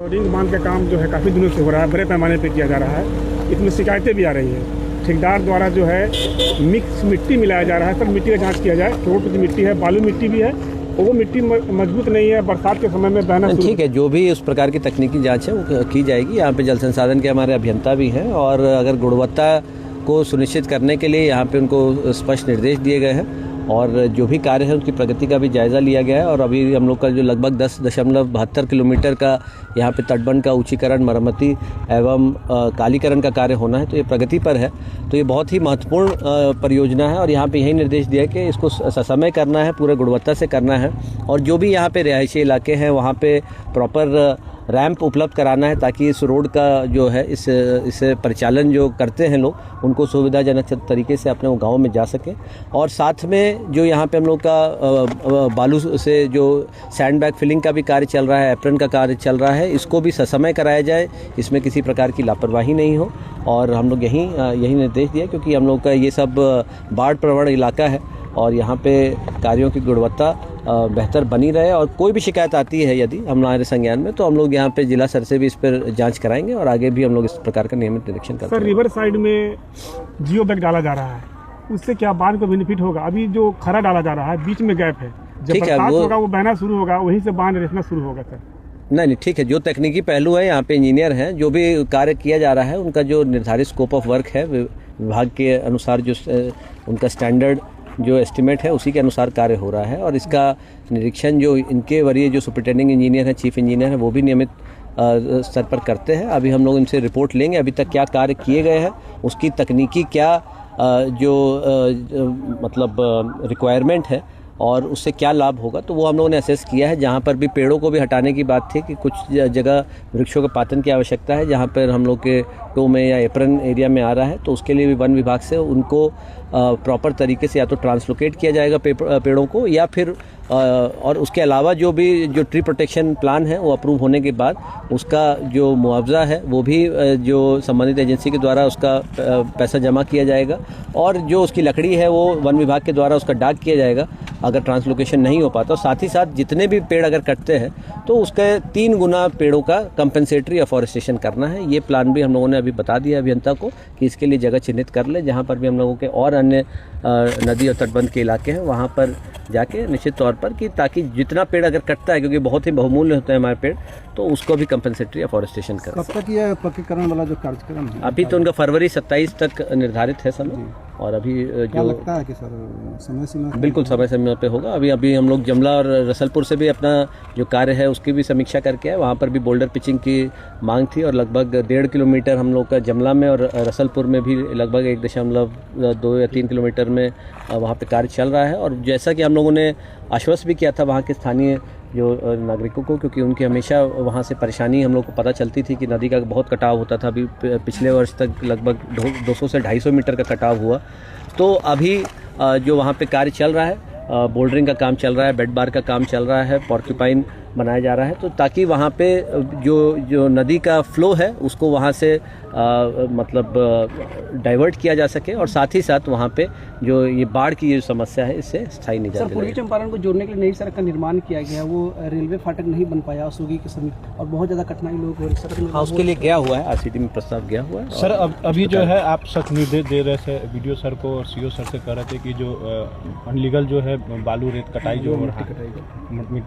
Ring बांध का काम जो है काफ़ी दिनों से हो रहा है, बड़े पैमाने पे किया जा रहा है। इसमें शिकायतें भी आ रही हैं। ठेकेदार द्वारा जो है मिक्स मिट्टी मिलाया जा रहा है। सब मिट्टी का जांच किया जाए। करोड़पति मिट्टी है, बालू मिट्टी भी है, वो मिट्टी मजबूत नहीं है, बरसात के समय में बहना। ठीक है, जो भी उस प्रकार की तकनीकी जांच है वो की जाएगी। यहाँ पे जल संसाधन के हमारे अभियंता भी हैं और अगर गुणवत्ता को सुनिश्चित करने के लिए यहाँ पे उनको स्पष्ट निर्देश दिए गए हैं और जो भी कार्य है उसकी प्रगति का भी जायज़ा लिया गया है। और अभी हम लोग का जो लगभग 10.72 किलोमीटर का यहाँ पे तटबंध का ऊंचीकरण, मरम्मती एवं कालीकरण का कार्य होना है, तो ये प्रगति पर है। तो ये बहुत ही महत्वपूर्ण परियोजना है और यहाँ पे यही निर्देश दिया है कि इसको ससमय करना है, पूरे गुणवत्ता से करना है और जो भी यहाँ पे रिहायशी इलाके हैं वहाँ पे प्रॉपर रैंप उपलब्ध कराना है ताकि इस रोड का जो है इस परिचालन जो करते हैं लोग उनको सुविधाजनक तरीके से अपने गाँव में जा सकें। और साथ में जो यहाँ पे हम लोग का बालू से जो सैंड बैग फिलिंग का भी कार्य चल रहा है, एप्रन का कार्य चल रहा है, इसको भी ससमय कराया जाए, इसमें किसी प्रकार की लापरवाही नहीं हो। और हम लोग यही निर्देश दिया क्योंकि हम लोग का ये सब बाढ़ प्रवण इलाका है और यहाँ पे कार्यों की गुणवत्ता बेहतर बनी रहे। और कोई भी शिकायत आती है यदि हमारे संज्ञान में तो हम लोग यहाँ पे जिला स्तर से भी इस पर जांच कराएंगे और आगे भी हम लोग इस प्रकार का नियमित निरीक्षण करेंगे। सर, रिवर साइड में जियो बैग डाला जा रहा है, उससे क्या बांध को बेनिफिट होगा? अभी जो खरा डाला जा रहा है बीच में गैप है, जब बरसात होगा वो बहना शुरू होगा, वहीं से बांध रिसना शुरू होगा। सर नहीं, ठीक है, जो तकनीकी पहलू है यहाँ पे इंजीनियर हैं, जो भी कार्य किया जा रहा है उनका जो निर्धारित स्कोप ऑफ वर्क है विभाग के अनुसार, जो उनका स्टैंडर्ड जो एस्टिमेट है उसी के अनुसार कार्य हो रहा है। और इसका निरीक्षण जो इनके वरीय जो सुपरिटेंडिंग इंजीनियर है, चीफ इंजीनियर है, वो भी नियमित स्तर पर करते हैं। अभी हम लोग इनसे रिपोर्ट लेंगे अभी तक क्या कार्य किए गए हैं, उसकी तकनीकी क्या मतलब रिक्वायरमेंट है और उससे क्या लाभ होगा, तो वो हम लोगों ने असेस किया है। जहाँ पर भी पेड़ों को भी हटाने की बात थी कि कुछ जगह वृक्षों के पातन की आवश्यकता है, जहाँ पर हम लोग के टो में या एप्रन एरिया में आ रहा है, तो उसके लिए भी वन विभाग से उनको प्रॉपर तरीके से या तो ट्रांसलोकेट किया जाएगा पेड़ों को, या फिर और उसके अलावा जो भी जो ट्री प्रोटेक्शन प्लान है वो अप्रूव होने के बाद उसका जो मुआवजा है वो भी जो संबंधित एजेंसी के द्वारा उसका पैसा जमा किया जाएगा और जो उसकी लकड़ी है वो वन विभाग के द्वारा उसका डाक किया जाएगा अगर ट्रांसलोकेशन नहीं हो पाता। साथ ही साथ जितने भी पेड़ अगर कटते हैं तो उसके 3 गुना पेड़ों का कंपनसेटरी अफॉरेस्टेशन करना है। ये प्लान भी हम लोगों ने अभी बता दिया अभियंता को कि इसके लिए जगह चिन्हित कर ले, जहाँ पर भी हम लोगों के और अन्य नदी और तटबंध के इलाके हैं वहाँ पर जाके निश्चित तौर पर कि ताकि जितना पेड़ अगर कटता है, क्योंकि बहुत ही बहुमूल्य होते हैं हमारे पेड़, तो उसको भी कंपनसेटरी अफॉरेस्टेशन करें। कब तक ये पक्कीकरण वाला जो कार्यक्रम है? अभी तो उनका फरवरी 27 तक निर्धारित है समय और अभी क्या लगता है कि सर समय सीमा? बिल्कुल समय सीमा पे होगा। अभी हम लोग जमला और रसलपुर से भी अपना जो कार्य है उसकी भी समीक्षा करके आए। वहाँ पर भी बोल्डर पिचिंग की मांग थी और लगभग 1.5 किलोमीटर हम लोग का जमला में और रसलपुर में भी लगभग 1.2 या 3 किलोमीटर में वहाँ पे कार्य चल रहा है। और जैसा कि हम लोगों ने आश्वस्त भी किया था वहाँ के स्थानीय जो नागरिकों को, क्योंकि उनकी हमेशा वहाँ से परेशानी हम लोग को पता चलती थी कि नदी का बहुत कटाव होता था। अभी पिछले वर्ष तक लगभग 200 से 250 मीटर का कटाव हुआ। तो अभी जो वहाँ पे कार्य चल रहा है, बोल्डरिंग का काम चल रहा है, बेड बार का काम चल रहा है, पॉर्क्यूपाइन बनाया जा रहा है, तो ताकि वहाँ पे जो नदी का फ्लो है उसको वहाँ से मतलब डाइवर्ट किया जा सके और साथ ही साथ वहाँ पे जो ये बाढ़ की जो समस्या है इससे स्थायी निजात सर, पूर्वी चंपारण को जोड़ने के लिए नई सड़क का निर्माण किया गया, वो रेलवे फाटक नहीं बन पाया सुगी के समीप और बहुत ज़्यादा कठिनाई लोग हो रही। हाँ, उसके लिए गया हुआ है, आरसीडी में प्रस्ताव गया हुआ है। सर अभी जो है आप सख्त निर्देश दे रहे थे वीडियो सर को और सीओ सर से कह रहे थे कि जो अनलीगल जो है बालू रेत कटाई जो हो रहा है,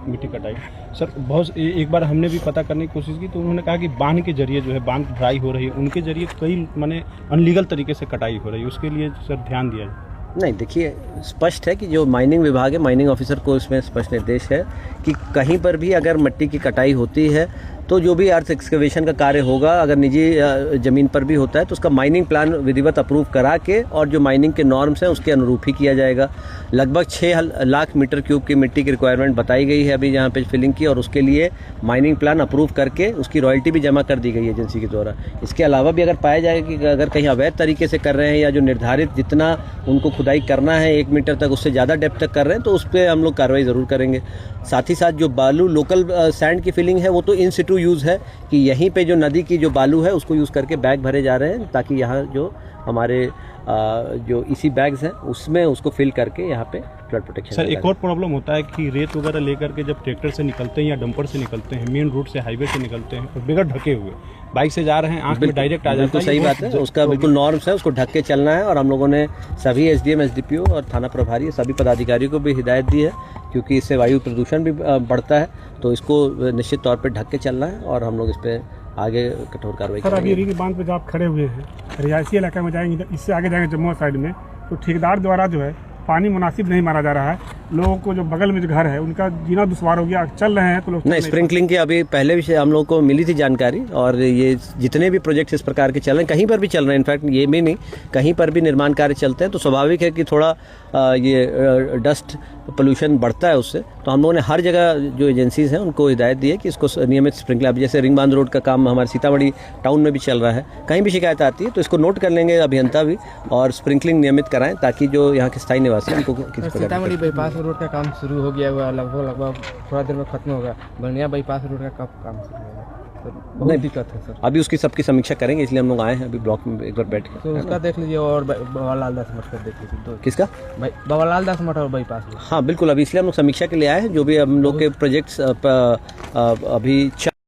मिट्टी कटाई, सर बहुत एक बार हमने भी पता करने की कोशिश की तो उन्होंने कहा कि बांध के जरिए जो है बांध भराई हो रही है, उनके जरिए कई माने अनलीगल तरीके से कटाई हो रही है, उसके लिए सर ध्यान दिया जाए। नहीं, देखिए स्पष्ट है कि जो माइनिंग विभाग है, माइनिंग ऑफिसर को इसमें स्पष्ट निर्देश है कि कहीं पर भी अगर मिट्टी की कटाई होती है तो जो भी अर्थ एक्सकवेशन का कार्य होगा, अगर निजी ज़मीन पर भी होता है तो उसका माइनिंग प्लान विधिवत अप्रूव करा के और जो माइनिंग के नॉर्म्स हैं उसके अनुरूप ही किया जाएगा। लगभग 6 लाख मीटर क्यूब की मिट्टी की रिक्वायरमेंट बताई गई है अभी यहाँ पे फिलिंग की और उसके लिए माइनिंग प्लान अप्रूव करके उसकी रॉयल्टी भी जमा कर दी गई है एजेंसी के द्वारा। इसके अलावा भी अगर पाया जाएगा कि अगर कहीं अवैध तरीके से कर रहे हैं या जो निर्धारित जितना उनको खुदाई करना है 1 मीटर तक उससे ज़्यादा डेप्थ तक कर रहे हैं तो उस पर हम लोग कार्रवाई ज़रूर करेंगे। साथ ही साथ जो बालू लोकल सैंड की फिलिंग है वो तो इन सिटू यूज़ है कि यहीं पे जो नदी की जो बालू है उसको यूज़ करके बैग भरे जा रहे हैं ताकि यहाँ जो हमारे जो इसी बैग्स हैं उसमें उसको फिल करके यहाँ पे फ्लड प्रोटेक्शन। सर एक और प्रॉब्लम होता है कि रेत वगैरह लेकर के जब ट्रैक्टर से निकलते हैं या डंपर से निकलते हैं, मेन रोड से हाईवे से निकलते हैं और बगैर ढके हुए बाइक से जा रहे हैं, आंख में डायरेक्ट आ जाता है। बिल्कुल सही बात है, उसका बिल्कुल नॉर्म्स है, उसको ढक के चलना है। और हम लोगों ने सभी एसडीएम, एसडीपीओ और थाना प्रभारी सभी पदाधिकारियों को भी हिदायत दी है, क्योंकि इससे वायु प्रदूषण भी बढ़ता है, तो इसको निश्चित तौर पर ढक के चलना है और हम लोग इस पर आगे कठोर कार्रवाई सर, अभी करेंगे। रिंग बांध पे जब आप खड़े हुए हैं, रिहायशी इलाके में जाएंगे, इससे आगे जाएंगे जम्मू साइड में, तो ठेकेदार द्वारा जो है पानी मुनासिब नहीं मारा जा रहा है। लोगों को जो बगल में जो घर है उनका जीना दुश्वार हो गया, चल रहे हैं तो लोग नहीं, स्प्रिंकलिंग की अभी पहले भी हम लोग को मिली थी जानकारी, और ये जितने भी प्रोजेक्ट्स इस प्रकार के चल रहे हैं, कहीं पर भी चल रहे हैं, इनफैक्ट ये भी नहीं, कहीं पर भी निर्माण कार्य चलते हैं, तो स्वाभाविक है कि थोड़ा ये डस्ट पोल्यूशन बढ़ता है उससे। तो हम लोगों ने हर जगह जो एजेंसीज हैं उनको हिदायत दी है कि इसको नियमित स्प्रिंकलर, अब जैसे रिंग बांध रोड का काम हमारे सीतामढ़ी टाउन में भी चल रहा है, कहीं भी शिकायत आती है तो इसको नोट कर लेंगे अभियंता भी, और स्प्रिंकलिंग नियमित कराएं, ताकि जो यहाँ के स्थायी निवासी उनको किसी प्रकार सीतामढ़ी बाईपास रोड का काम शुरू हो गया हुआ, लगभग थोड़ा देर में खत्म होगा। बनिया बाईपास रोड का कब काम शुरू होगा? तो बहुत दिक्कत है सर। अभी उसकी सबकी समीक्षा करेंगे, इसलिए हम लोग आए हैं अभी ब्लॉक में एक बार बैठ के। तो उसका देख लीजिए, और बाबालाल दास मठ का देख लीजिए। किसका? बाबालाल दास मठ और बाईपास। हाँ बिल्कुल, अभी इसलिए हम लोग समीक्षा के लिए आए हैं। जो भी हम लोग के प्रोजेक्ट्स अभी